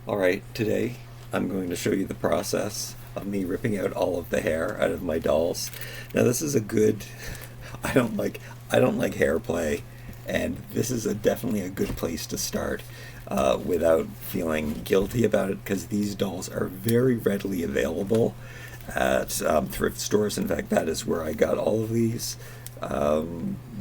Alright, today I'm going to show you the process of me ripping out all of the hair out of my dolls. Now this is a good I don't like hair play, and this is definitely a good place to start without feeling guilty about it, because these dolls are very readily available at thrift stores. In fact, that is where I got all of these.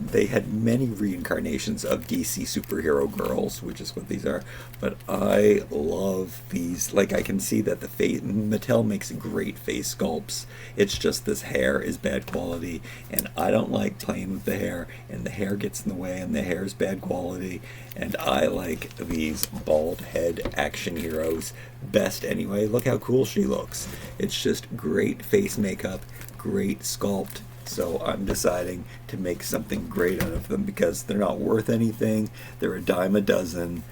They had many reincarnations of DC superhero girls, which is what these are. But I love these. Like, I can see that the face Mattel makes great face sculpts. It's just this hair is bad quality, and I don't like playing with the hair, and the hair gets in the way, and the hair is bad quality. And I like these bald head action heroes best anyway. Look how cool she looks. It's just great face makeup, great sculpt. So I'm deciding to make something great out of them because they're not worth anything. They're a dime a dozen,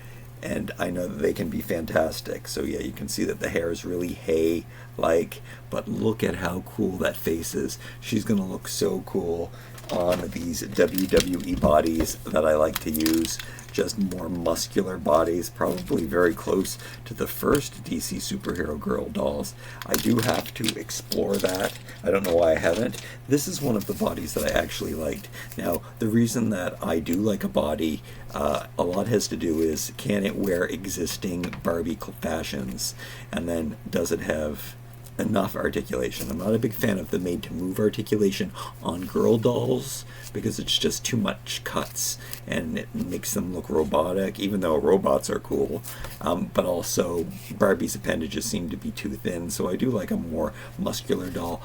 and I know that they can be fantastic. So yeah, you can see that the hair is really hay-like, but look at how cool that face is. She's gonna look so cool on these WWE bodies that I like to use. Just more muscular bodies, probably very close to the first DC superhero girl dolls. I do have to explore that. I don't know why I haven't. This is one of the bodies that I actually liked. Now, the reason that I do like a body, a lot has to do is, can it wear existing Barbie fashions? And then, does it have enough articulation? I'm not a big fan of the made to move articulation on girl dolls because it's just too much cuts and it makes them look robotic, even though robots are cool. But also Barbie's appendages seem to be too thin, so I do like a more muscular doll.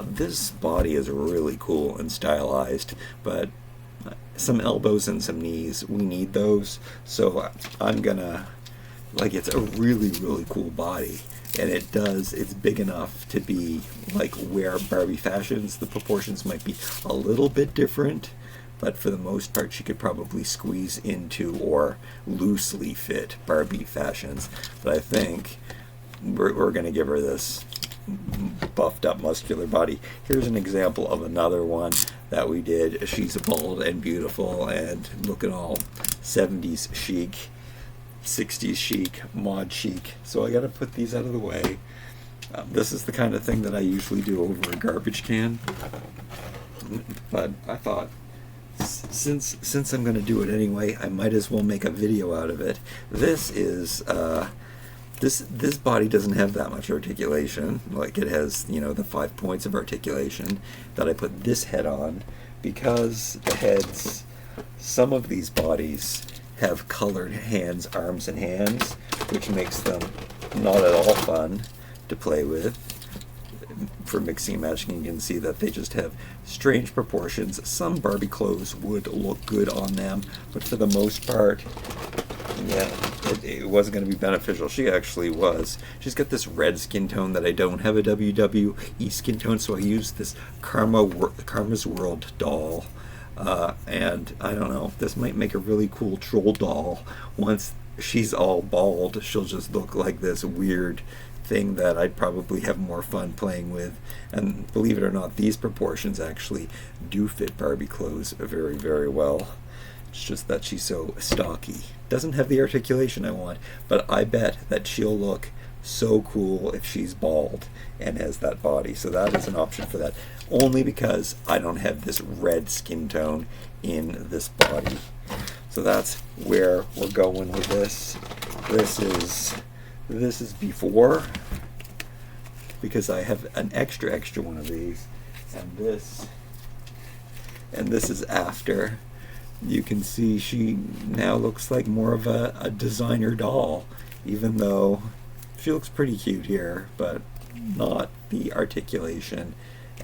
This body is really cool and stylized, but some elbows and some knees, we need those. So I'm gonna, like, it's a really, really cool body. And it's big enough to be like wear Barbie fashions. The proportions might be a little bit different, but for the most part she could probably squeeze into or loosely fit Barbie fashions. But I think we're going to give her this buffed up muscular body. Here's an example of another one that we did. She's bald and beautiful and looking all 70s chic, 60s chic, mod chic. So I gotta put these out of the way. This is the kind of thing that I usually do over a garbage can, but I thought since I'm gonna do it anyway, I might as well make a video out of it. This is this body doesn't have that much articulation. Like, it has, you know, the 5 points of articulation that I put this head on, because the heads, some of these bodies have colored hands, arms, and hands, which makes them not at all fun to play with. For mixing and matching, you can see that they just have strange proportions. Some Barbie clothes would look good on them, but for the most part, yeah, it wasn't going to be beneficial. She actually was. She's got this red skin tone that I don't have a WWE skin tone, so I used this Karma's World doll. And I don't know, this might make a really cool troll doll. Once she's all bald, she'll just look like this weird thing that I'd probably have more fun playing with. And believe it or not, these proportions actually do fit Barbie clothes very, very well. It's just that she's so stocky. Doesn't have the articulation I want, but I bet that she'll look so cool if she's bald and has that body. So that is an option for that, only because I don't have this red skin tone in this body. So that's where we're going with this. This is before, because I have an extra one of these, and this is after. You can see she now looks like more of a designer doll, even though she looks pretty cute here, but not the articulation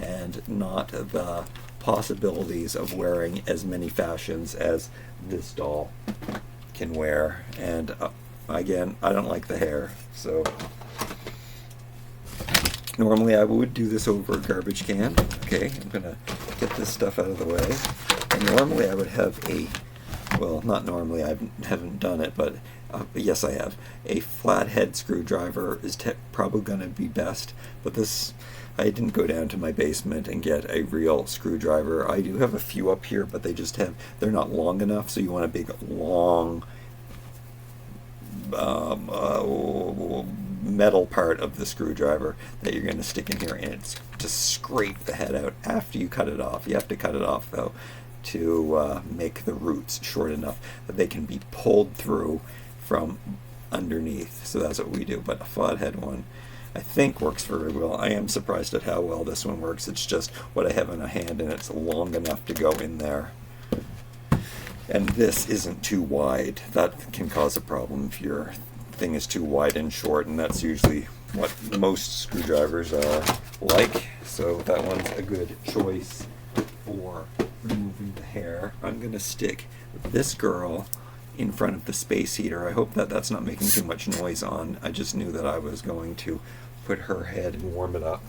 and not the possibilities of wearing as many fashions as this doll can wear. And again, I don't like the hair, so normally I would do this over a garbage can. Okay, I'm gonna get this stuff out of the way. And normally I would have not normally, I haven't done it, but yes, I have. A flathead screwdriver is probably going to be best, but I didn't go down to my basement and get a real screwdriver. I do have a few up here, but they're not long enough, so you want a big, long metal part of the screwdriver that you're going to stick in here, and it's to scrape the head out after you cut it off. You have to cut it off, though, to make the roots short enough that they can be pulled through from underneath. So that's what we do. But a flathead one, I think, works very well. I am surprised at how well this one works. It's just what I have in a hand, and it's long enough to go in there. And this isn't too wide. That can cause a problem if your thing is too wide and short, and that's usually what most screwdrivers are like. So that one's a good choice for removing the hair. I'm going to stick this girl in front of the space heater. I hope that that's not making too much noise on. I just knew that I was going to put her head and warm it up.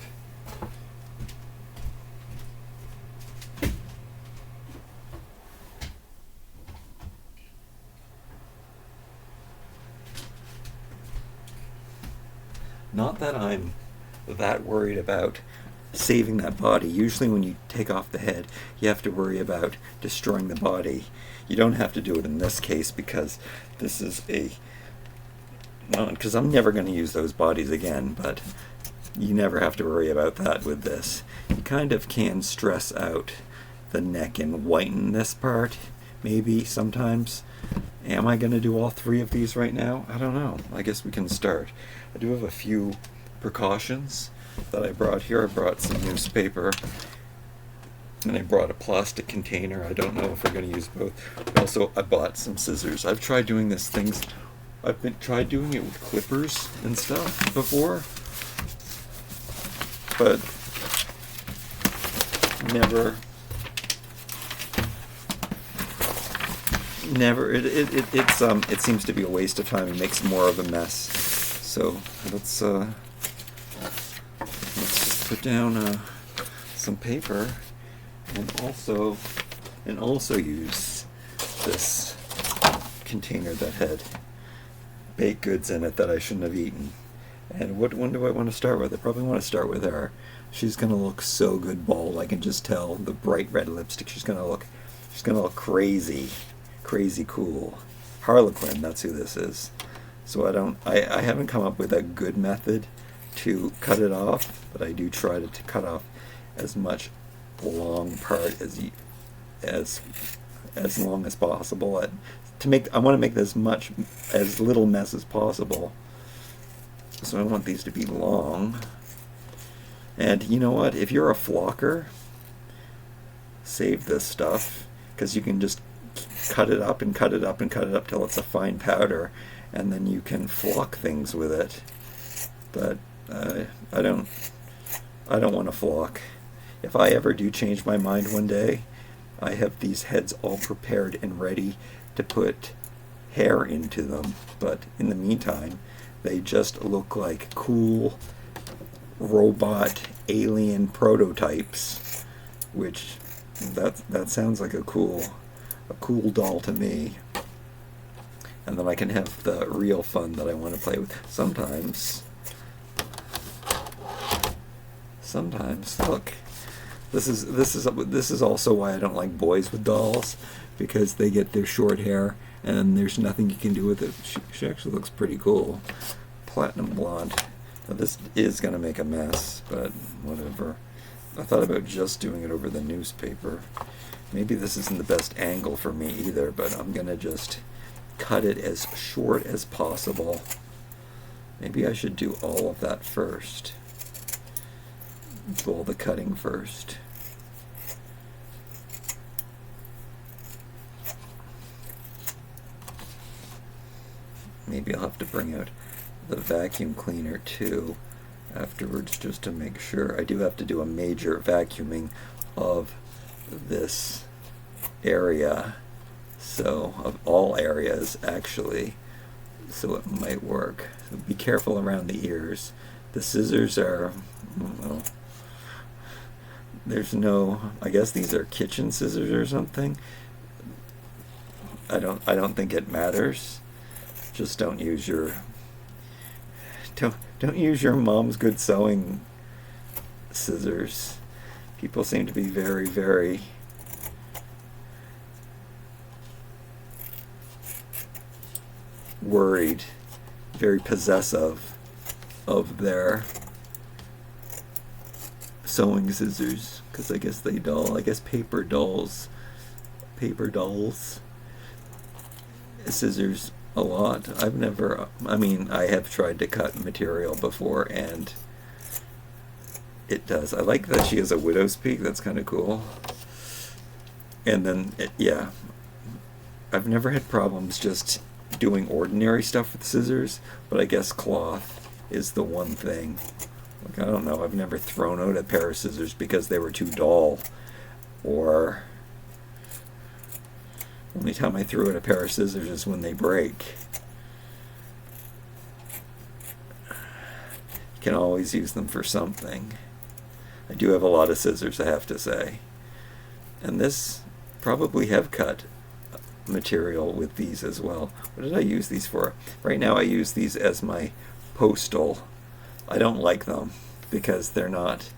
Not that I'm that worried about saving that body. Usually when you take off the head, you have to worry about destroying the body. You don't have to do it in this case because this is because I'm never going to use those bodies again, but you never have to worry about that with this. You kind of can stress out the neck and whiten this part, maybe, sometimes. Am I going to do all three of these right now? I don't know. I guess we can start. I do have a few precautions that I brought here. I brought some newspaper, and I brought a plastic container. I don't know if we're going to use both. Also, I bought some scissors. I've tried doing tried doing it with clippers and stuff before, but it seems to be a waste of time. It makes more of a mess. So let's just put down some paper, and also use this container that had baked goods in it that I shouldn't have eaten. And what one do I want to start with? I probably want to start with her. She's gonna look so good bald. I can just tell. The bright red lipstick. She's gonna look crazy cool. Harlequin, that's who this is. So I haven't come up with a good method to cut it off, but I do try to cut off as much long part as long as possible. I want to make this as little mess as possible. So I want these to be long. And you know what? If you're a flocker, save this stuff, because you can just cut it up and cut it up and cut it up till it's a fine powder, and then you can flock things with it. But I don't want to flock. If I ever do change my mind one day, I have these heads all prepared and ready to put hair into them. But in the meantime, they just look like cool robot alien prototypes, which that sounds like a cool doll to me. And then I can have the real fun that I want to play with. Sometimes, look, this is also why I don't like boys with dolls, because they get their short hair and there's nothing you can do with it. She actually looks pretty cool. Platinum blonde. Now this is going to make a mess, but whatever. I thought about just doing it over the newspaper. Maybe this isn't the best angle for me either, but I'm going to just cut it as short as possible. Maybe I should do all of that first. Do all the cutting first. Maybe I'll have to bring out the vacuum cleaner too afterwards, just to make sure. I do have to do a major vacuuming of this area, so of all areas actually, so it might work. So be careful around the ears. The scissors are, well, I guess these are kitchen scissors or something. I don't think it matters. Just don't use your mom's good sewing scissors. People seem to be very, very worried very possessive of their sewing scissors, because I guess paper dolls scissors a lot. I have tried to cut material before, and it does. I like that she has a widow's peak. That's kind of cool. And then, yeah, I've never had problems just doing ordinary stuff with scissors, but I guess cloth is the one thing. Like, I don't know, I've never thrown out a pair of scissors because they were too dull, or only time I threw out a pair of scissors is when they break. You can always use them for something. I do have a lot of scissors, I have to say. And this probably have cut material with these as well. What did I use these for? Right now I use these as my postal. I don't like them because they're not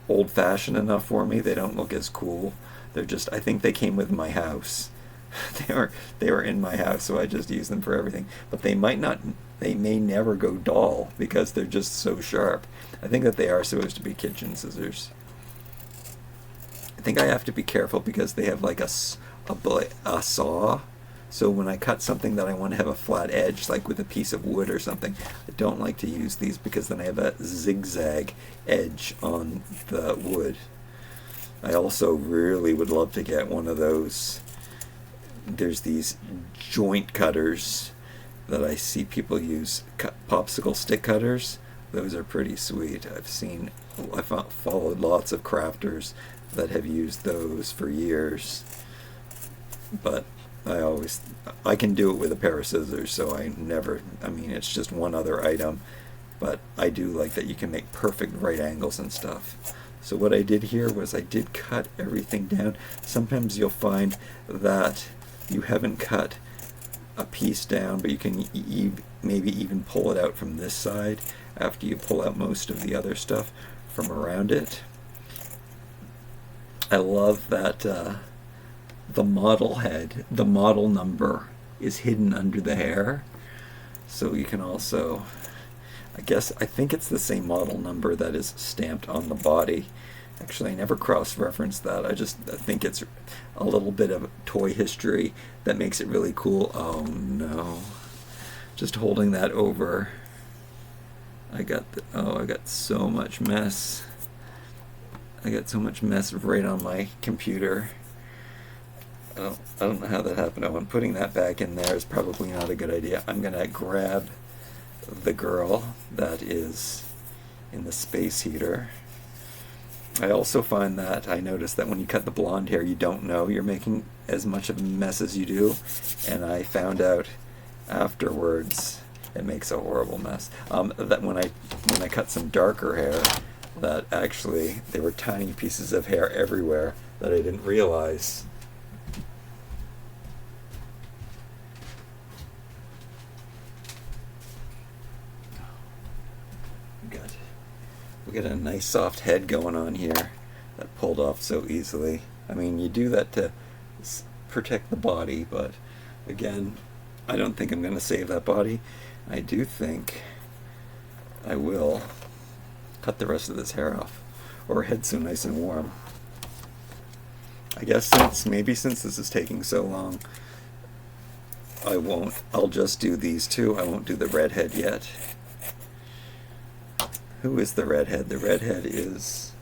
old-fashioned enough for me. They don't look as cool. They're just, I think they came with my house. They were in my house, so I just use them for everything. But they may never go dull because they're just so sharp. I think that they are supposed to be kitchen scissors. I think I have to be careful because they have like a saw. So when I cut something that I want to have a flat edge, like with a piece of wood or something, I don't like to use these because then I have a zigzag edge on the wood. I also really would love to get one of those. There's these joint cutters that I see people use, popsicle stick cutters. Those are pretty sweet. I've followed lots of crafters that have used those for years, but I can do it with a pair of scissors, so it's just one other item, but I do like that you can make perfect right angles and stuff. So what I did here was I did cut everything down. Sometimes you'll find that you haven't cut a piece down, but you can maybe even pull it out from this side after you pull out most of the other stuff from around it. I love that the model head, the model number is hidden under the hair, so you can also, I think it's the same model number that is stamped on the body. Actually, I never cross-referenced that. I think it's a little bit of toy history that makes it really cool. Oh no. Just holding that over. I got so much mess. I got so much mess right on my computer. I don't know how that happened. Oh, I'm putting that back in there is probably not a good idea. I'm gonna grab the girl that is in the space heater. I also find that I noticed that when you cut the blonde hair, you don't know you're making as much of a mess as you do, and I found out afterwards it makes a horrible mess. That when I cut some darker hair, that actually there were tiny pieces of hair everywhere that I didn't realize. We got a nice soft head going on here that pulled off so easily. I mean, you do that to protect the body, but again, I don't think I'm going to save that body. I do think I will cut the rest of this hair off, or her head's so nice and warm. I guess since this is taking so long, I'll just do these two. I won't do the redhead yet. Who is the redhead? The redhead is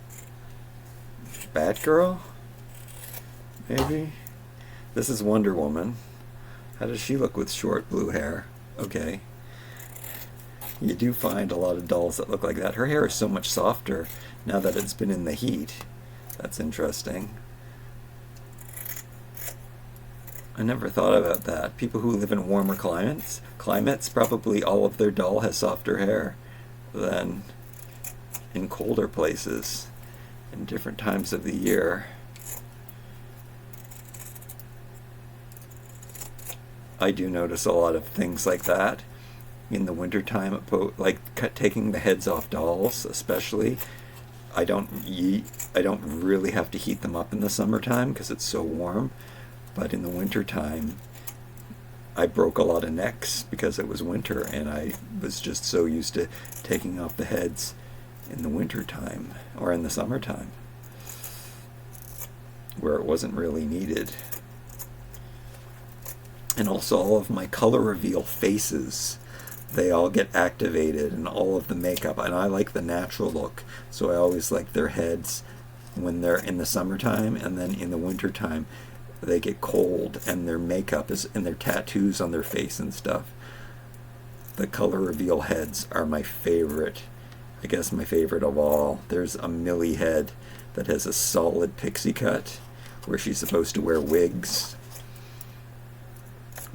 Batgirl? Maybe? This is Wonder Woman. How does she look with short blue hair? Okay. You do find a lot of dolls that look like that. Her hair is so much softer now that it's been in the heat. That's interesting. I never thought about that. People who live in warmer climates, probably all of their doll has softer hair than in colder places in different times of the year. I do notice a lot of things like that in the wintertime, like taking the heads off dolls especially. I don't really have to heat them up in the summertime because it's so warm, but in the wintertime I broke a lot of necks because it was winter, and I was just so used to taking off the heads in the winter time or in the summertime where it wasn't really needed. And also all of my color reveal faces, they all get activated, and all of the makeup, and I like the natural look, so I always like their heads when they're in the summertime, and then in the wintertime they get cold and their makeup is, and their tattoos on their face and stuff. The color reveal heads are my favorite. I guess my favorite of all. There's a Millie head that has a solid pixie cut where she's supposed to wear wigs,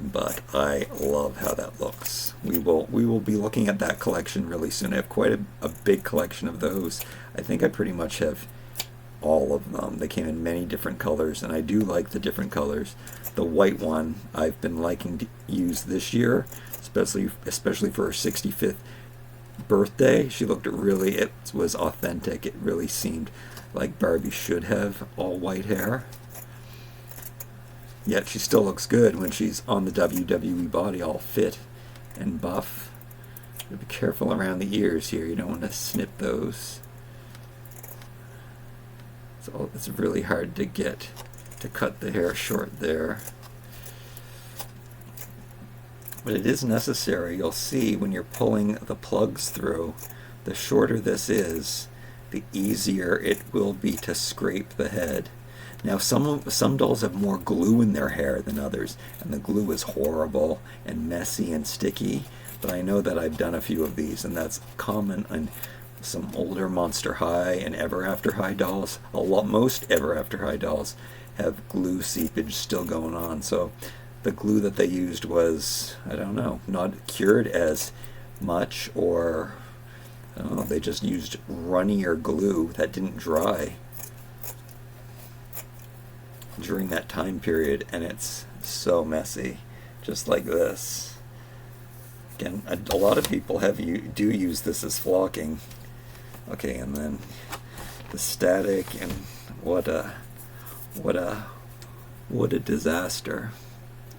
but I love how that looks. We will be looking at that collection really soon. I have quite a big collection of those. I think I pretty much have all of them. They came in many different colors, and I do like the different colors. The white one I've been liking to use this year, especially for her 65th birthday. She looked really, it was authentic. It really seemed like Barbie should have all white hair. Yet she still looks good when she's on the WWE body, all fit and buff. Be careful around the ears here. You don't want to snip those. So it's really hard to get to cut the hair short there. But it is necessary. You'll see when you're pulling the plugs through, the shorter this is, the easier it will be to scrape the head. Now some dolls have more glue in their hair than others, and the glue is horrible and messy and sticky, but I know that I've done a few of these, and that's common on some older Monster High and Ever After High dolls. Most Ever After High dolls have glue seepage still going on, so the glue that they used was, I don't know, not cured as much, or I don't know, they just used runnier glue that didn't dry during that time period, and it's so messy, just like this. Again, a lot of people do use this as flocking. Okay, and then the static, and what a disaster.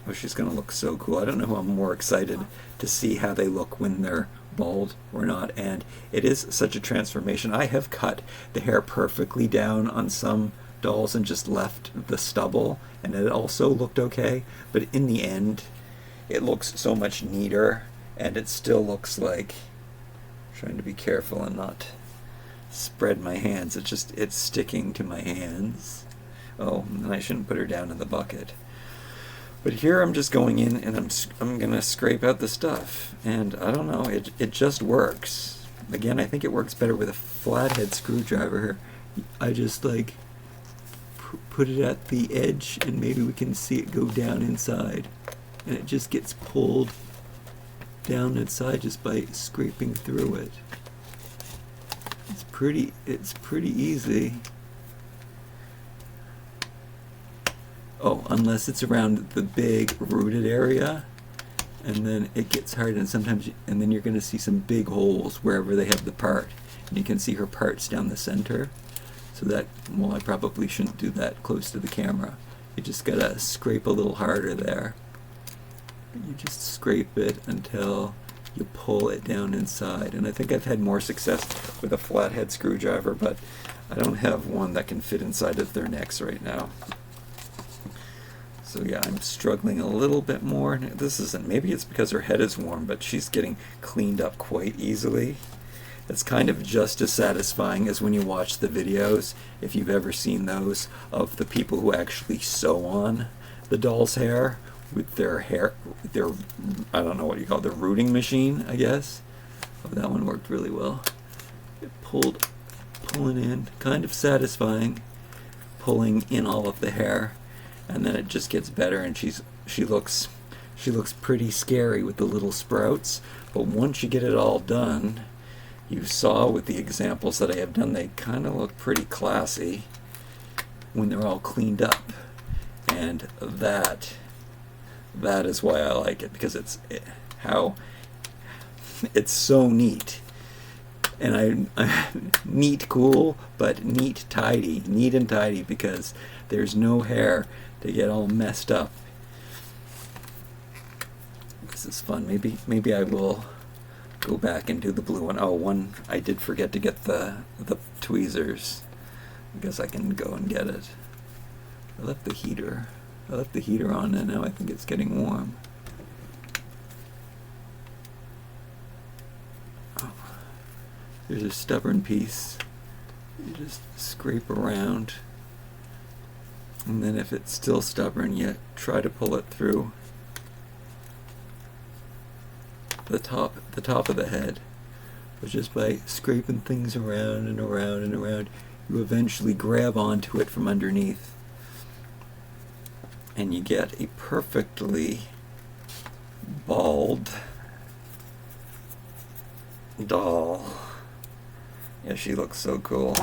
Oh, she's gonna look so cool. I don't know who I'm more excited to see how they look when they're bald or not, and it is such a transformation. I have cut the hair perfectly down on some dolls and just left the stubble, and it also looked okay, but in the end it looks so much neater, and it still looks like, I'm trying to be careful and not spread my hands, it's sticking to my hands. Oh, and I shouldn't put her down in the bucket. But here I'm just going in and I'm gonna scrape out the stuff, and I don't know, it just works. Again, I think it works better with a flathead screwdriver. I just like put it at the edge, and maybe we can see it go down inside, and it just gets pulled down inside just by scraping through it. It's pretty easy. Oh, unless it's around the big rooted area, and then it gets hard, and sometimes and then you're going to see some big holes wherever they have the part, and you can see her parts down the center. So that, well, I probably shouldn't do that close to the camera. You just gotta scrape a little harder there. You just scrape it until you pull it down inside. And I think I've had more success with a flathead screwdriver, but I don't have one that can fit inside of their necks right now. So yeah, I'm struggling a little bit more. This isn't, maybe it's because her head is warm, but she's getting cleaned up quite easily. It's kind of just as satisfying as when you watch the videos, if you've ever seen those, of the people who actually sew on the doll's hair with their I don't know what you call it, the rooting machine, I guess. Oh, that one worked really well. It pulling in, kind of satisfying, pulling in all of the hair, and then it just gets better, and she looks pretty scary with the little sprouts, but once you get it all done, you saw with the examples that I have done, they kind of look pretty classy when they're all cleaned up, and that is why I like it, because it's so neat, and I neat cool, but neat and tidy, because there's no hair to get all messed up. This is fun. Maybe I will go back and do the blue one. Oh, one I did forget to get the tweezers. I guess I can go and get it. I left the heater on, and now I think it's getting warm. Oh, there's a stubborn piece. You just scrape around, and then if it's still stubborn, you try to pull it through the top of the head. But just by scraping things around and around and around, you eventually grab onto it from underneath, and you get a perfectly bald doll. Yeah, she looks so cool.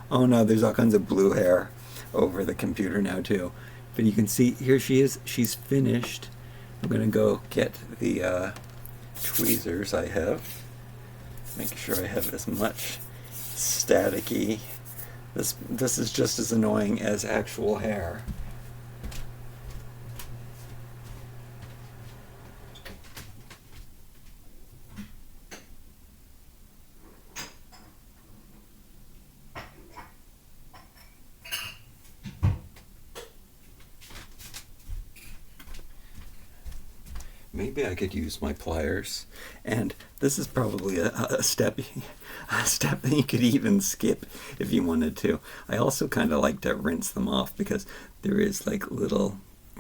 Oh no, there's all kinds of blue hair over the computer now too. But you can see, here she is, she's finished. I'm gonna go get the tweezers I have. Make sure I have as much staticky. This is just as annoying as actual hair. Maybe I could use my pliers, and this is probably a step that you could even skip if you wanted to. I also kind of like to rinse them off because there is like little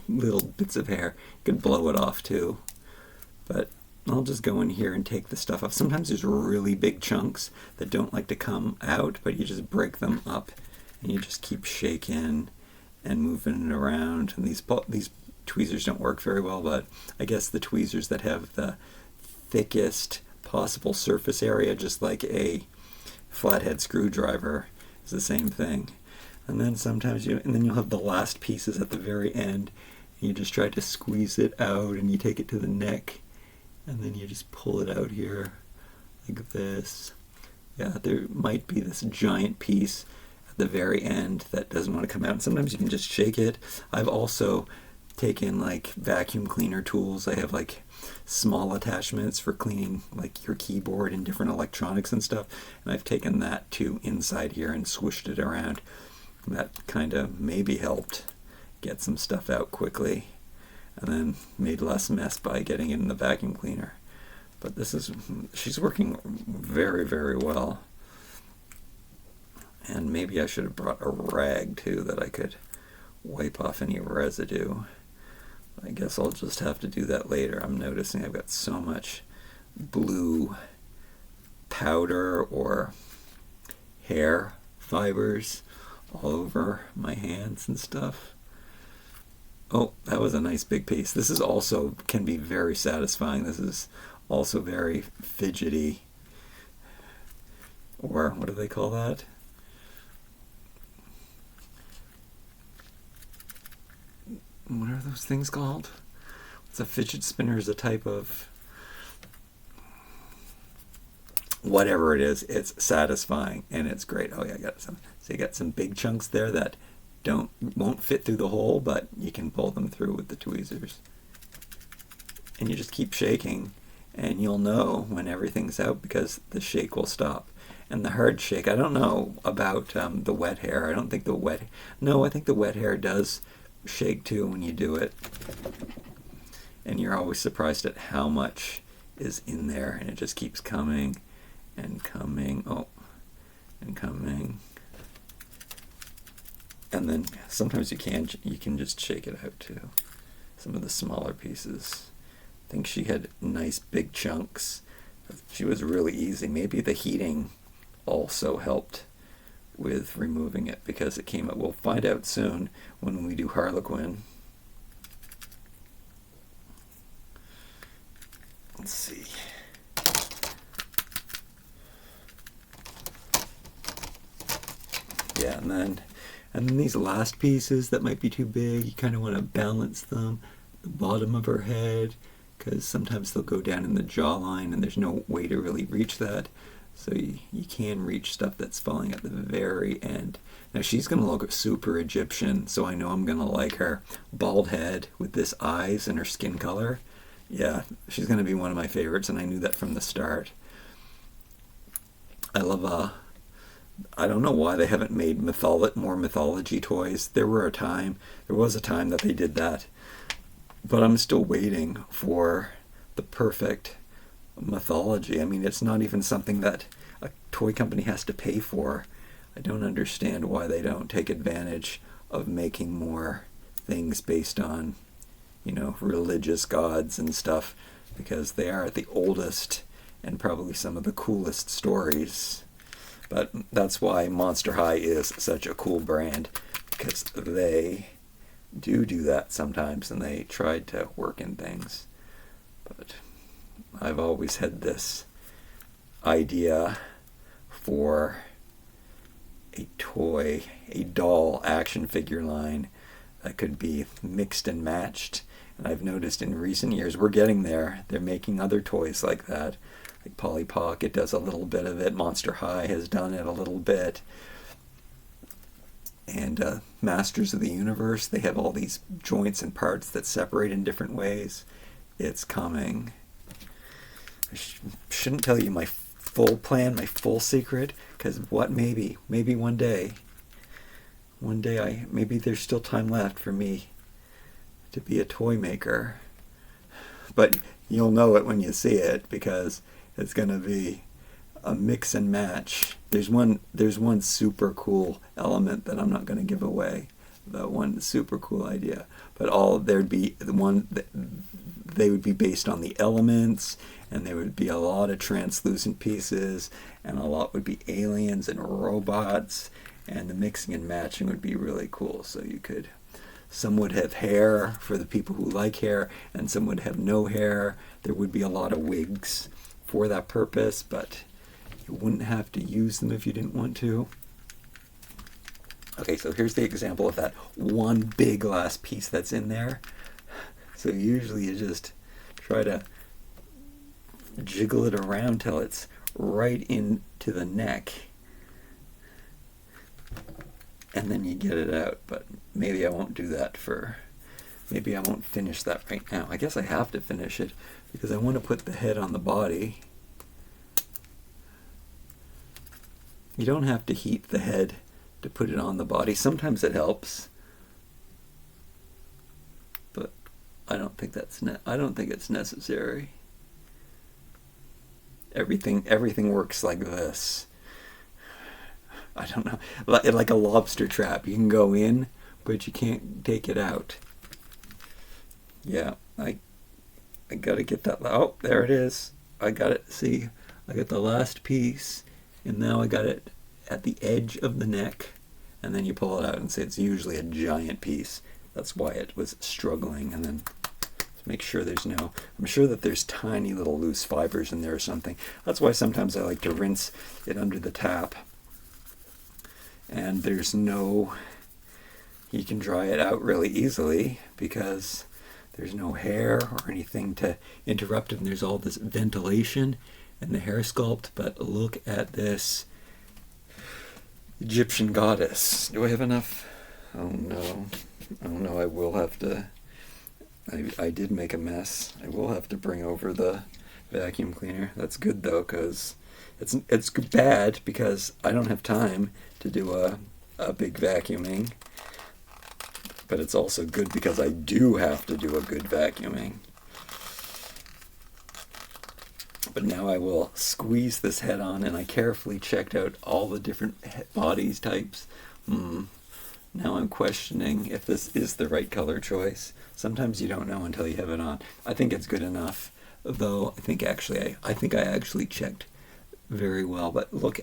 bits of hair. You could blow it off too, but I'll just go in here and take the stuff off. Sometimes there's really big chunks that don't like to come out, but you just break them up and you just keep shaking and moving it around. And these tweezers don't work very well, but I guess the tweezers that have the thickest possible surface area, just like a flathead screwdriver, is the same thing. And then sometimes you'll have the last pieces at the very end, and you just try to squeeze it out, and you take it to the neck, and then you just pull it out here like this. Yeah, there might be this giant piece at the very end that doesn't want to come out, and sometimes you can just shake it. I've also taken like vacuum cleaner tools. I have like small attachments for cleaning like your keyboard and different electronics and stuff, and I've taken that to inside here and swished it around. That kind of maybe helped get some stuff out quickly, and then made less mess by getting it in the vacuum cleaner. But she's working very, very well. And maybe I should have brought a rag too that I could wipe off any residue. I guess I'll just have to do that later. I'm noticing I've got so much blue powder or hair fibers all over my hands and stuff. Oh, that was a nice big piece. This is also can be very satisfying. This is also very fidgety. Or what do they call that? What are those things called? It's a fidget spinner, is a type of whatever it is. It's satisfying and it's great. Oh yeah, I got some. So you got some big chunks there that won't fit through the hole, but you can pull them through with the tweezers. And you just keep shaking, and you'll know when everything's out because the shake will stop. And the hard shake, I don't know about the wet hair. I think the wet hair does shake too when you do it, and you're always surprised at how much is in there, and it just keeps coming and coming. And coming, and then sometimes you can just shake it out too. Some of the smaller pieces, I think she had nice big chunks. She was really easy. Maybe the heating also helped with removing it because it came out. We'll find out soon when we do Harlequin. Let's see. Yeah, and then these last pieces that might be too big, you kind of want to balance them at the bottom of her head because sometimes they'll go down in the jawline and there's no way to really reach that. So you can reach stuff that's falling at the very end. Now she's going to look super Egyptian, so I know I'm going to like her. Bald head with this eyes and her skin color. Yeah, she's going to be one of my favorites, and I knew that from the start. I love, I don't know why they haven't made more mythology toys. There was a time that they did that. But I'm still waiting for the perfect mythology. I mean, it's not even something that a toy company has to pay for. I don't understand why they don't take advantage of making more things based on, religious gods and stuff, because they are the oldest and probably some of the coolest stories. But that's why Monster High is such a cool brand, because they do that sometimes, and they tried to work in things. But I've always had this idea for a doll action figure line that could be mixed and matched. And I've noticed in recent years, we're getting there. They're making other toys like that. Like Polly Pocket does a little bit of it. Monster High has done it a little bit. And Masters of the Universe, they have all these joints and parts that separate in different ways. It's coming. I shouldn't tell you my full plan, my full secret, because maybe one day maybe there's still time left for me to be a toy maker. But you'll know it when you see it, because it's going to be a mix and match. There's one super cool element that I'm not going to give away. That one super cool idea. But they would be based on the elements, and there would be a lot of translucent pieces, and a lot would be aliens and robots, and the mixing and matching would be really cool. So some would have hair for the people who like hair, and some would have no hair. There would be a lot of wigs for that purpose, but you wouldn't have to use them if you didn't want to. Okay, so here's the example of that one big last piece that's in there. So usually you just try to jiggle it around till it's right into the neck, and then you get it out. But maybe I won't do that maybe I won't finish that right now. I guess I have to finish it because I want to put the head on the body. You don't have to heat the head to put it on the body. Sometimes it helps, but I don't think it's necessary. Everything works like this. I don't know, like a lobster trap. You can go in, but you can't take it out. Yeah, I gotta get that. Oh, there it is. I got it. See, I got the last piece, and now I got it at the edge of the neck, and then you pull it out, and see, it's usually a giant piece. That's why it was struggling. And then make sure I'm sure that there's tiny little loose fibers in there or something. That's why sometimes I like to rinse it under the tap. And you can dry it out really easily because there's no hair or anything to interrupt it, and there's all this ventilation in the hair sculpt. But look at this Egyptian goddess. Do I have enough? Oh no, I will have to. I did make a mess. I will have to bring over the vacuum cleaner. That's good though, because it's bad because I don't have time to do a big vacuuming. But it's also good because I do have to do a good vacuuming. But now I will squeeze this head on, and I carefully checked out all the different bodies types. Now I'm questioning if this is the right color choice. Sometimes you don't know until you have it on. I think it's good enough, though. I think I actually checked very well. But look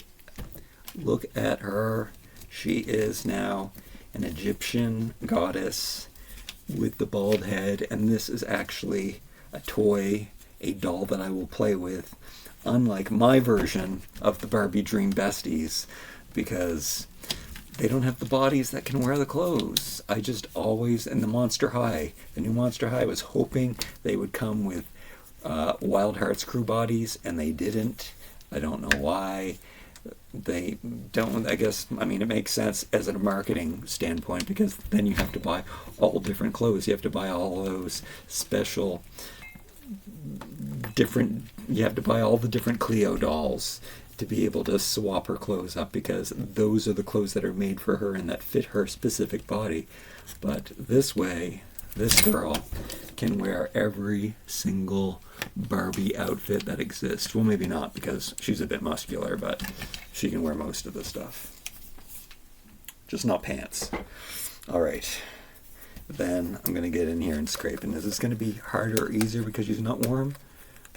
at her. She is now an Egyptian goddess with the bald head, and this is actually a toy, a doll that I will play with, unlike my version of the Barbie Dream Besties, because they don't have the bodies that can wear the clothes. I just always, in the new Monster High, I was hoping they would come with Wild Hearts crew bodies, and they didn't. I don't know why they don't. I guess, I mean, it makes sense as a marketing standpoint, because then you have to buy all different clothes. You have to buy all those special different, you have to buy all the different Cleo dolls to be able to swap her clothes up, because those are the clothes that are made for her and that fit her specific body. But this way, this girl can wear every single Barbie outfit that exists. Well, maybe not, because she's a bit muscular, but she can wear most of the stuff. Just not pants. All right. Then I'm going to get in here and scrape. And is this going to be harder or easier because she's not warm?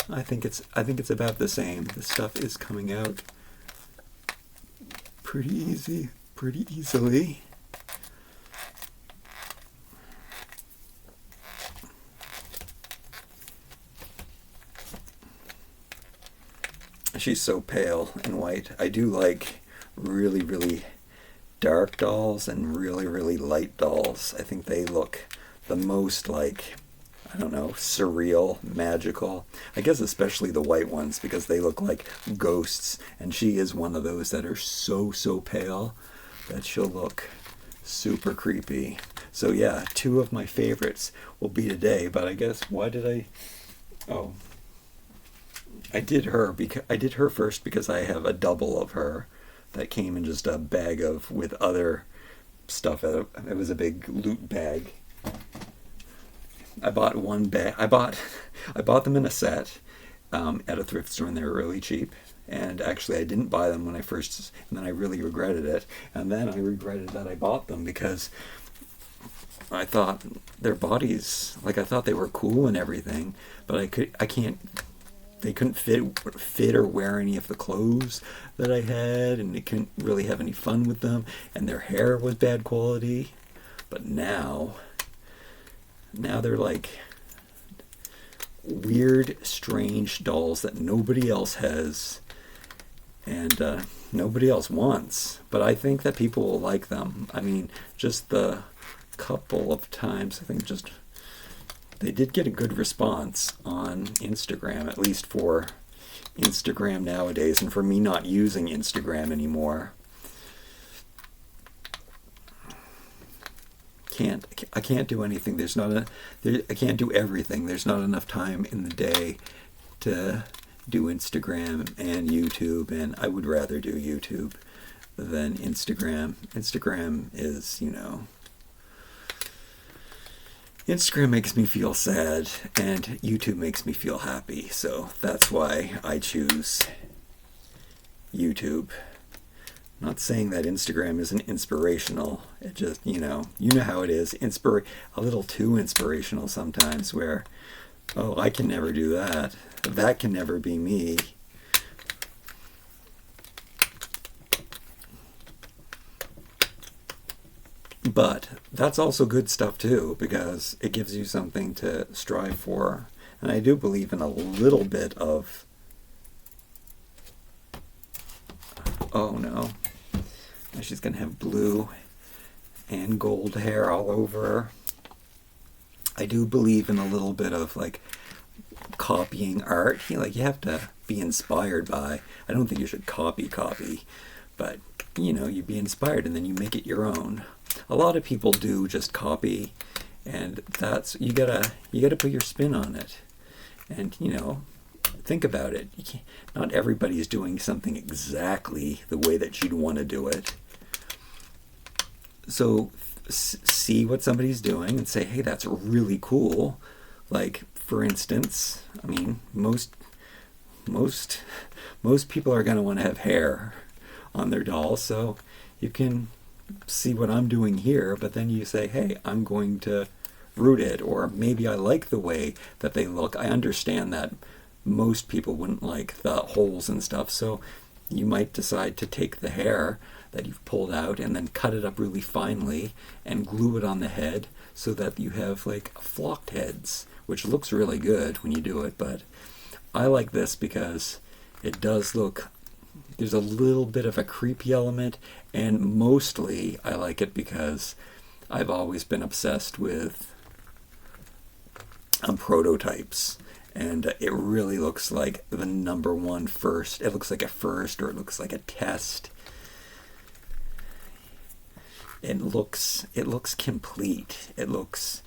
I think it's about the same. This stuff is coming out pretty easily. She's so pale and white. I do like really, really dark dolls and really, really light dolls. I think they look the most like, I don't know, surreal, magical. I guess especially the white ones, because they look like ghosts. And she is one of those that are so pale that she'll look super creepy. So yeah, two of my favorites will be today. But I guess, why did I... Oh, I did her first because I have a double of her that came in just a bag of with other stuff. It was a big loot bag. I bought one bag. I bought them in a set at a thrift store, and they were really cheap. And actually, I didn't buy them when I first, and then I really regretted it. And then I regretted that I bought them, because I thought their bodies, like, I thought they were cool and everything, but they couldn't fit or wear any of the clothes that I had, and they couldn't really have any fun with them, and their hair was bad quality. But now they're like weird, strange dolls that nobody else has, and nobody else wants. But I think that people will like them. I mean, just the couple of times, I think they did get a good response on Instagram, at least for Instagram nowadays, and for me not using Instagram anymore. I can't do anything. I can't do everything. There's not enough time in the day to do Instagram and YouTube, and I would rather do YouTube than Instagram. Instagram is, Instagram makes me feel sad, and YouTube makes me feel happy, so that's why I choose YouTube. I'm not saying that Instagram isn't inspirational. It just, you know how it is. A little too inspirational sometimes, where, oh, I can never do that. That can never be me. But that's also good stuff too, because it gives you something to strive for. And I do believe in a little bit of... Oh no. She's going to have blue and gold hair all over her. I do believe in a little bit of like copying art. You have to be inspired by... I don't think you should copy, but you be inspired and then you make it your own. A lot of people do just copy, and that's, you gotta put your spin on it. And think about it. Not everybody is doing something exactly the way that you'd want to do it. So see what somebody's doing and say, hey, that's really cool. Like, for instance, I mean, most people are going to want to have hair on their dolls, so you can see what I'm doing here, but then you say, hey, I'm going to root it, or maybe I like the way that they look. I understand that most people wouldn't like the holes and stuff, so you might decide to take the hair that you've pulled out and then cut it up really finely and glue it on the head so that you have like flocked heads, which looks really good when you do it. But I like this because it does look, there's a little bit of a creepy element, and mostly I like it because I've always been obsessed with prototypes. and it really looks like the number one first. It looks like a first, or it looks like a test. It looks complete. It looks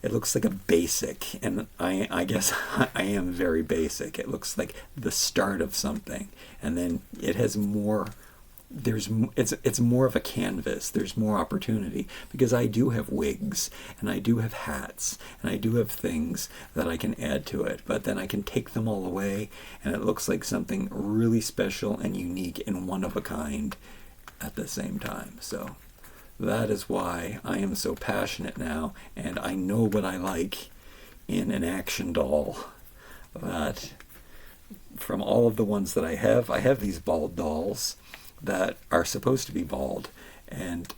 like a basic, and I guess I am very basic. It looks like the start of something, and then it has more. It's more of a canvas. There's more opportunity, because I do have wigs, and I do have hats, and I do have things that I can add to it, but then I can take them all away, and it looks like something really special and unique and one of a kind at the same time. So that is why I am so passionate now, and I know what I like in an action doll. That from all of the ones that I have these bald dolls that are supposed to be bald, and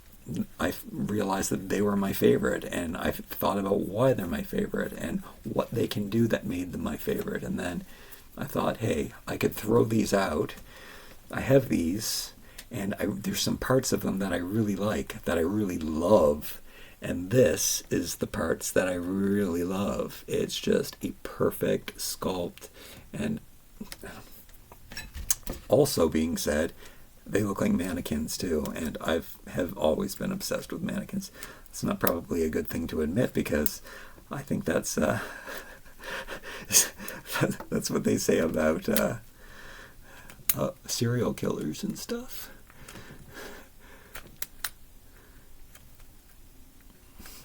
I realized that they were my favorite, and I've thought about why they're my favorite and what they can do that made them my favorite, and then I thought, hey, I could throw these out. I have these, and there's some parts of them that I really like, that I really love, and this is the parts that I really love. It's just a perfect sculpt, and also being said, they look like mannequins too, and have always been obsessed with mannequins. It's not probably a good thing to admit, because I think that's that's what they say about serial killers and stuff.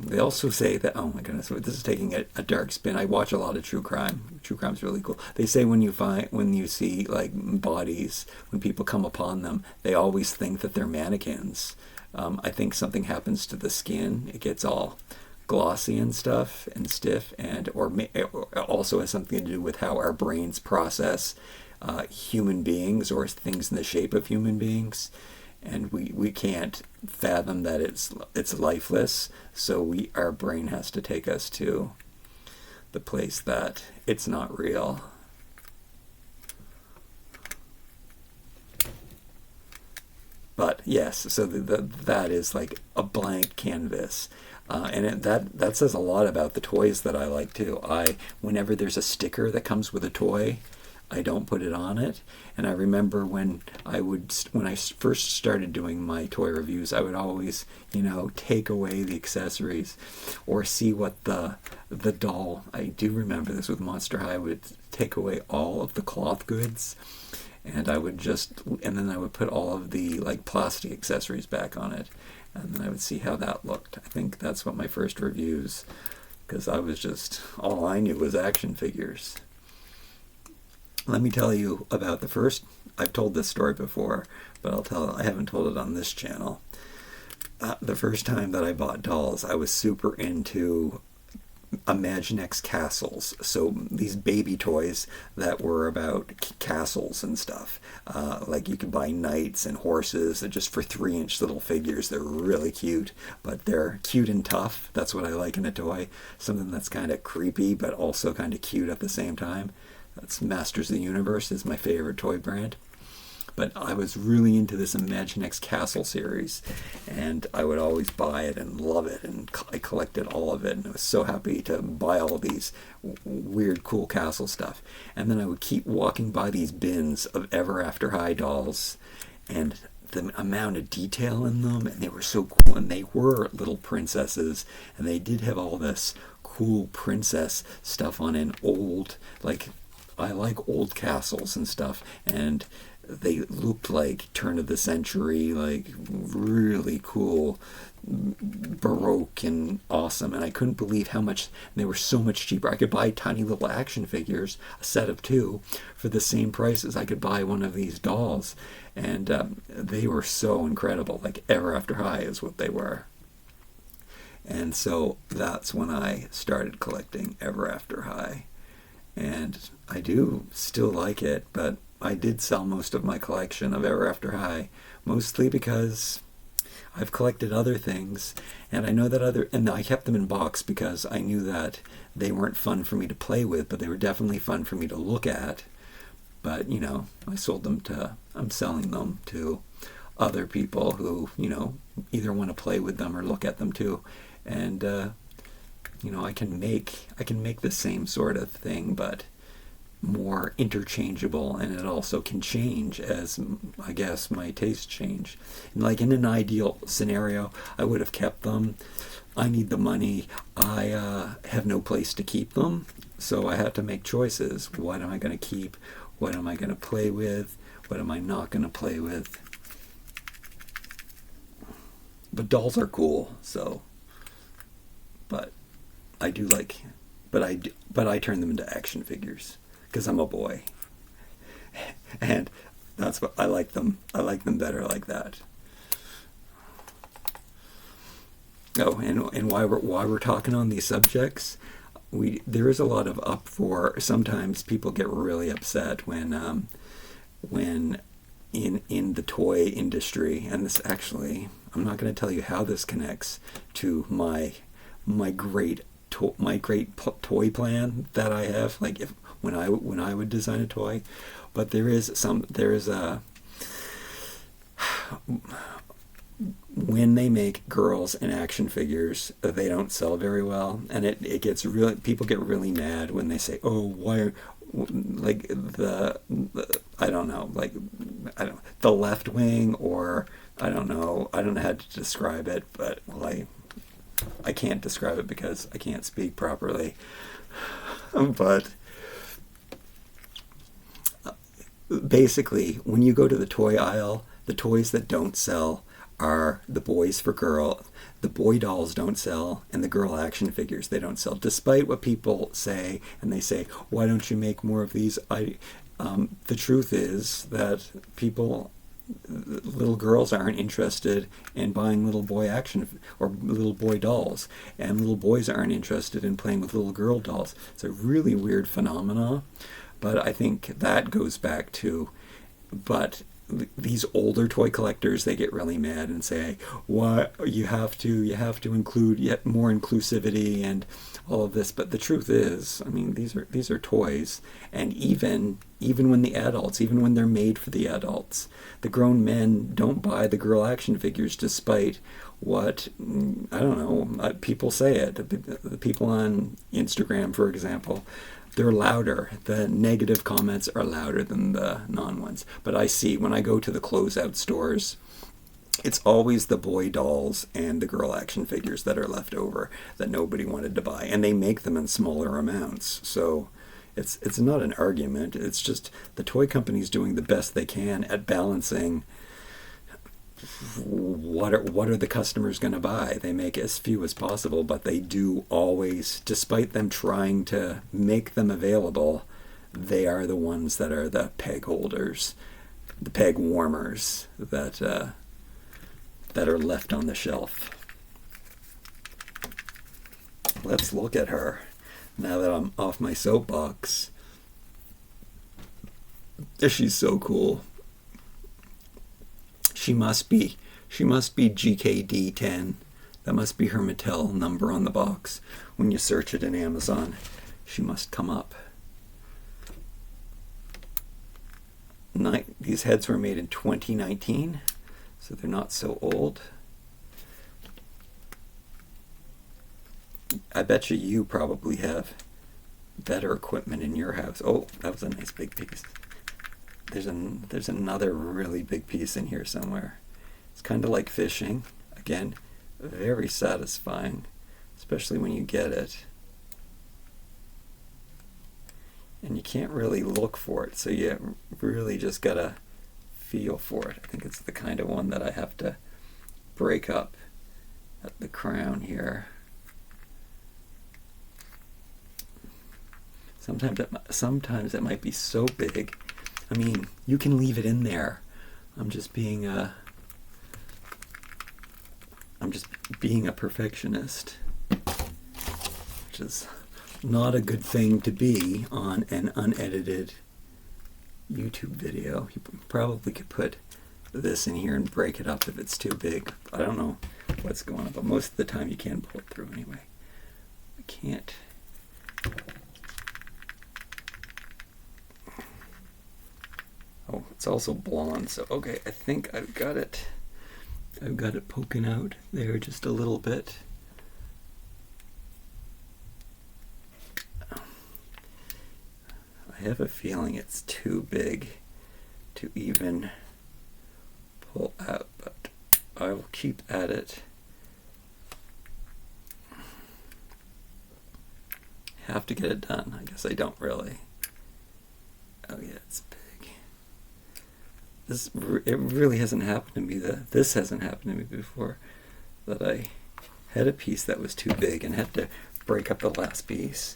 They also say that, oh my goodness, this is taking a dark spin. I watch a lot of true crime. True crime's really cool. They say when you see like bodies, when people come upon them, they always think that they're mannequins. I think something happens to the skin. It gets all glossy and stuff and stiff, and or also has something to do with how our brains process human beings or things in the shape of human beings. And we can't fathom that it's lifeless, so our brain has to take us to the place that it's not real. But yes, so that is like a blank canvas, and that says a lot about the toys that I like too. Whenever there's a sticker that comes with a toy, I don't put it on it. And I remember when I first started doing my toy reviews, I would always, take away the accessories or see what the doll. I do remember this with Monster High. I would take away all of the cloth goods, and then I would put all of the like plastic accessories back on it, and then I would see how that looked. I think that's what my first reviews, because all I knew was action figures. Let me tell you about the first. I've told this story before, but I haven't told it on this channel. The first time that I bought dolls, I was super into Imaginext castles. So these baby toys that were about castles and stuff. Like you could buy knights and horses just for 3-inch little figures. They're really cute, but they're cute and tough. That's what I like in a toy. Something that's kind of creepy, but also kind of cute at the same time. That's Masters of the Universe is my favorite toy brand. But I was really into this Imaginext Castle series, and I would always buy it and love it, and I collected all of it, and I was so happy to buy all these weird, cool castle stuff. And then I would keep walking by these bins of Ever After High dolls, and the amount of detail in them, and they were so cool, and they were little princesses, and they did have all this cool princess stuff on an old, I like old castles and stuff, and they looked like turn of the century, like really cool, Baroque and awesome. And I couldn't believe how much they were so much cheaper. I could buy tiny little action figures, a set of 2, for the same price as I could buy one of these dolls. And they were so incredible. Like Ever After High is what they were. And so that's when I started collecting Ever After High. And I do still like it, but I did sell most of my collection of Ever After High, mostly because I've collected other things, and I know that and I kept them in box because I knew that they weren't fun for me to play with, but they were definitely fun for me to look at. But, I'm selling them to other people who, either want to play with them or look at them too. And, I can make the same sort of thing, but more interchangeable, and it also can change as, I guess, my tastes change. Like in an ideal scenario, I would have kept them. I need the money. I have no place to keep them, so I had to make choices. What am I going to keep? What am I going to play with? What am I not going to play with? But dolls are cool, so. But I do like, but I turn them into action figures because I'm a boy, and that's what I like them. I like them better like that. Oh, and why we're talking on these subjects, there is a lot of uproar. Sometimes people get really upset when in the toy industry, and this actually, I'm not going to tell you how this connects to my great toy plan that I have. Like when I would design a toy, but there is a when they make girls and action figures, they don't sell very well, and it gets really, people get really mad when they say, oh, why, like the I don't know, like the left wing, or I don't know how to describe it, but well, I can't describe it because I can't speak properly. But basically, when you go to the toy aisle, the toys that don't sell are the boys for girl. The boy dolls don't sell, and the girl action figures, they don't sell. Despite what people say, and they say, why don't you make more of these? The truth is that little girls aren't interested in buying little boy action or little boy dolls, and little boys aren't interested in playing with little girl dolls. It's a really weird phenomena, but I think that goes back to, but these older toy collectors, they get really mad and say, "Why you have to include yet more inclusivity and all of this." But the truth is, I mean, these are toys, and even when the adults, even when they're made for the adults, the grown men don't buy the girl action figures, despite what, I don't know, people say it. The people on Instagram, for example, they're louder. The negative comments are louder than the non-ones. But I see, when I go to the closeout stores, it's always the boy dolls and the girl action figures that are left over that nobody wanted to buy. And they make them in smaller amounts. So it's not an argument. It's just the toy companies doing the best they can at balancing what are the customers going to buy. They make as few as possible, but they do always, despite them trying to make them available, they are the ones that are the peg holders, the peg warmers that are left on the shelf. Let's look at her now that I'm off my soapbox. She's so cool. She must be GKD 10. That must be her Mattel number on the box. When you search it in Amazon, she must come up. These heads were made in 2019, so they're not so old. I bet you probably have better equipment in your house. Oh, that was a nice big piece. There's another really big piece in here somewhere. It's kind of like fishing. Again, very satisfying, especially when you get it. And you can't really look for it, so you really just gotta feel for it. I think it's the kind of one that I have to break up at the crown here. Sometimes it might be so big. I mean, you can leave it in there. I'm just being a perfectionist, which is not a good thing to be on an unedited YouTube video. You probably could put this in here and break it up if it's too big. I don't know what's going on, but most of the time you can pull it through anyway. I can't. Oh, it's also blonde, so okay, I think I've got it. I've got it poking out there just a little bit. I I have a feeling it's too big to even pull out, but I will keep at it. Have to get it done. I guess I don't really. Oh yeah, it's big. It really hasn't happened to me. This hasn't happened to me before. That I had a piece that was too big and had to break up the last piece.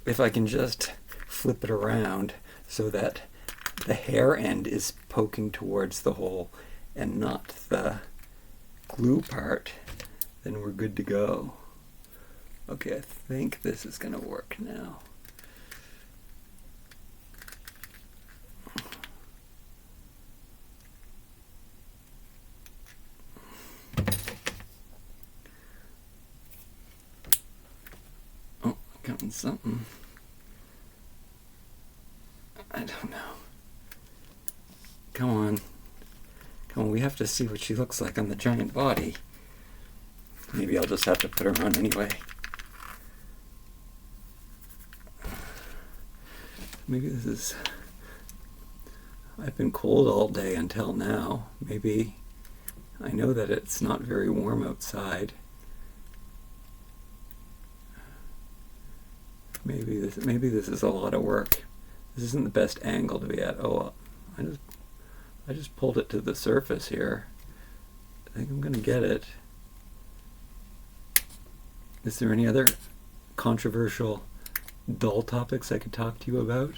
If I can just flip it around so that the hair end is poking towards the hole and not the glue part, then we're good to go. Okay, I think this is going to work now. Oh, I'm getting something. I don't know. Come on. Come on, we have to see what she looks like on the giant body. Maybe I'll just have to put her on anyway. Maybe this is... I've been cold all day until now. Maybe... I know that it's not very warm outside. Maybe this is a lot of work. This isn't the best angle to be at. Oh, I just pulled it to the surface here. I think I'm gonna get it. Is there any other controversial doll topics I could talk to you about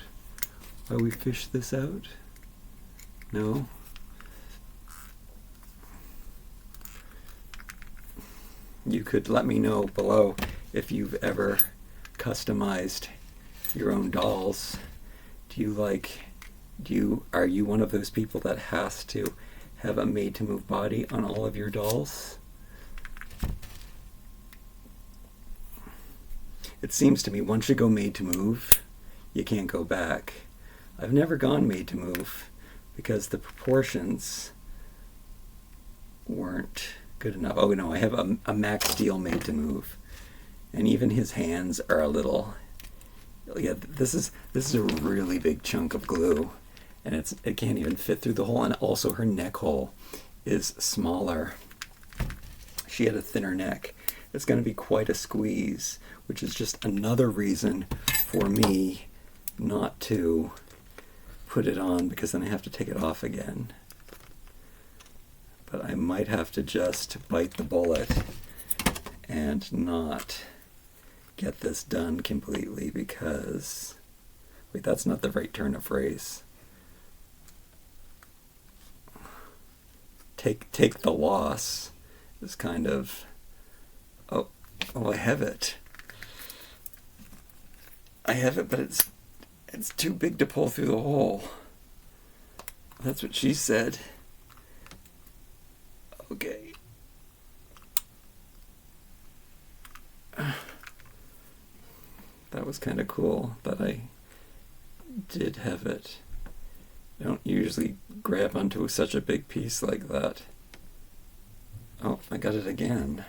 while we fish this out? No? You could let me know below if you've ever customized your own dolls. Are you one of those people that has to have a made-to-move body on all of your dolls? It seems to me once you go made-to-move, you can't go back. I've never gone made-to-move because the proportions weren't good enough. Oh no, I have a Max Steel made-to-move, and even his hands are a little... Yeah, this is a really big chunk of glue, and it can't even fit through the hole, and also her neck hole is smaller. She had a thinner neck. It's going to be quite a squeeze, which is just another reason for me not to put it on, because then I have to take it off again. But I might have to just bite the bullet and not get this done completely, because... Wait, that's not the right turn of phrase. Take the loss is kind of... Oh, I have it. I have it, but it's too big to pull through the hole. That's what she said. Okay. That was kind of cool that I did have it. I don't usually grab onto such a big piece like that. Oh, I got it again.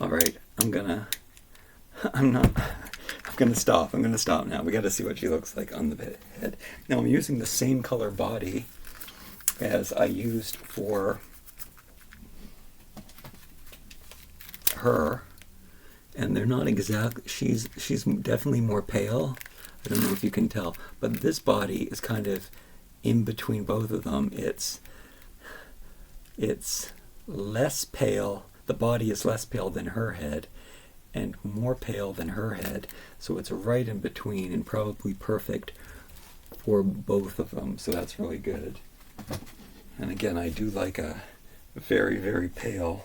All right, I'm gonna stop. I'm gonna stop now. We got to see what she looks like on the head. Now I'm using the same color body as I used for her, and they're not exact. She's definitely more pale. I don't know if you can tell, but this body is kind of in between both of them. It's less pale. The body is less pale than her head, and more pale than her head, so it's right in between and probably perfect for both of them, so that's really good. And again, I do like a very, very pale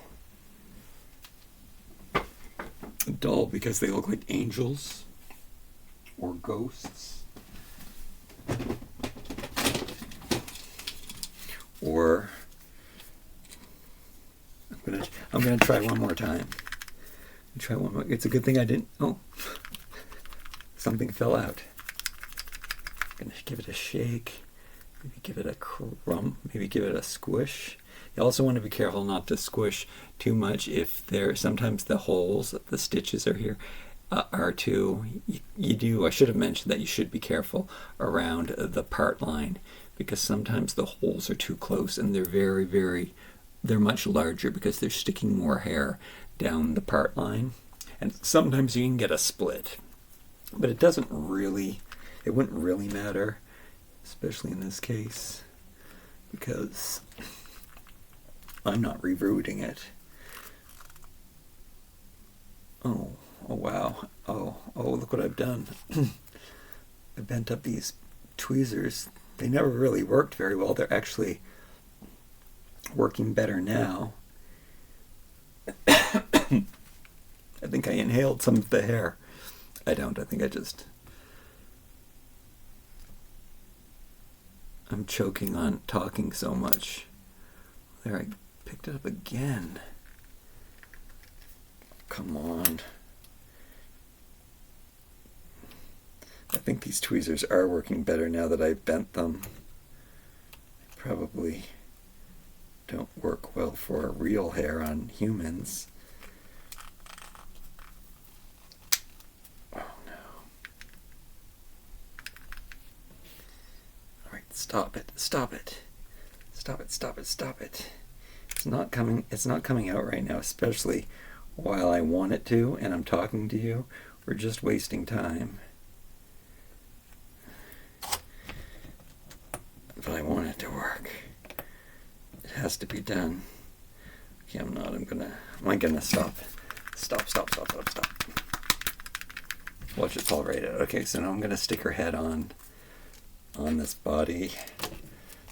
doll because they look like angels or ghosts, or I'm gonna try one more time. Try one more. It's a good thing I didn't... Oh, something fell out. I'm going to give it a shake, maybe give it a crumb, maybe give it a squish. You also want to be careful not to squish too much if sometimes the holes, the stitches are here, are too, I should have mentioned that you should be careful around the part line, because sometimes the holes are too close and they're much larger because they're sticking more hair down the part line. And sometimes you can get a split, but it wouldn't really matter, especially in this case, because I'm not rerouting it. Oh wow. Oh, look what I've done. I bent up these tweezers. They never really worked very well. They're actually working better now. I think I inhaled some of the hair. I don't. I think I'm choking on talking so much. There, I picked it up again. Come on. I think these tweezers are working better now that I've bent them. They probably don't work well for real hair on humans. Oh no. Alright, stop it. Stop it. Stop it, stop it, stop it. It's not coming out right now, especially while I want it to and I'm talking to you. We're just wasting time. But I want it to work. It has to be done. Okay, I'm gonna stop. Stop. Watch, it's all right out. Okay, so now I'm gonna stick her head on this body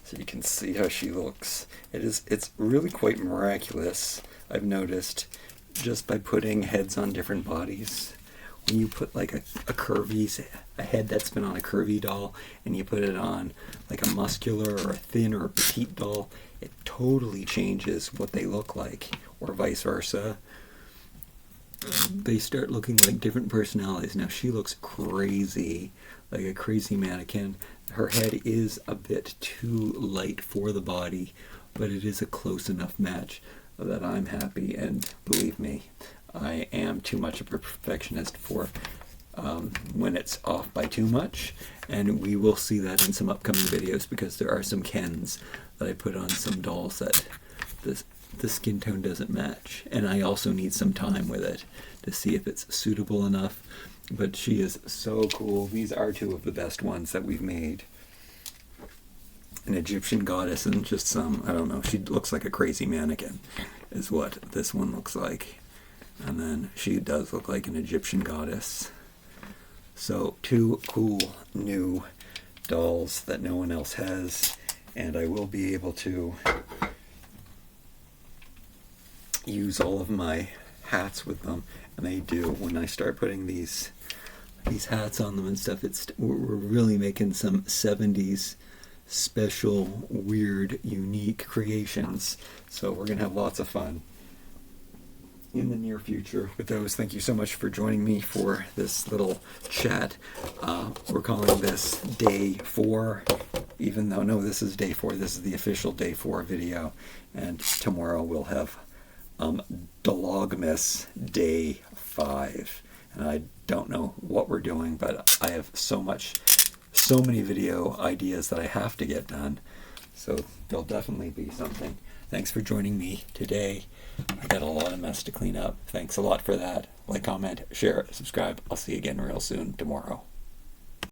so you can see how she looks. It's really quite miraculous, I've noticed, just by putting heads on different bodies. When you put like a head that's been on a curvy doll and you put it on like a muscular or a thin or a petite doll, it totally changes what they look like, or vice versa. They start looking like different personalities. Now she looks crazy, like a crazy mannequin. Her head is a bit too light for the body, but it is a close enough match that I'm happy, and believe me, I am too much of a perfectionist for when it's off by too much, and we will see that in some upcoming videos, because there are some Kens that I put on some dolls that the skin tone doesn't match, and I also need some time with it to see if it's suitable enough. But she is so cool. These are two of the best ones that we've made. An Egyptian goddess and just some, I don't know, she looks like a crazy mannequin is what this one looks like. And then she does look like an Egyptian goddess. So two cool new dolls that no one else has, and I will be able to use all of my hats with them, and they do. When I start putting these hats on them and stuff, we're really making some 70s special, weird, unique creations. So we're gonna have lots of fun in the near future with those. Thank you so much for joining me for this little chat. We're calling this day 4, even though, no, this is day 4. This is the official day 4 video, and tomorrow we'll have Dollogmas day 5. And I don't know what we're doing, but I have so many video ideas that I have to get done. So there'll definitely be something. Thanks for joining me today. I got a lot of mess to clean up. Thanks a lot for that. Like, comment, share, subscribe. I'll see you again real soon tomorrow.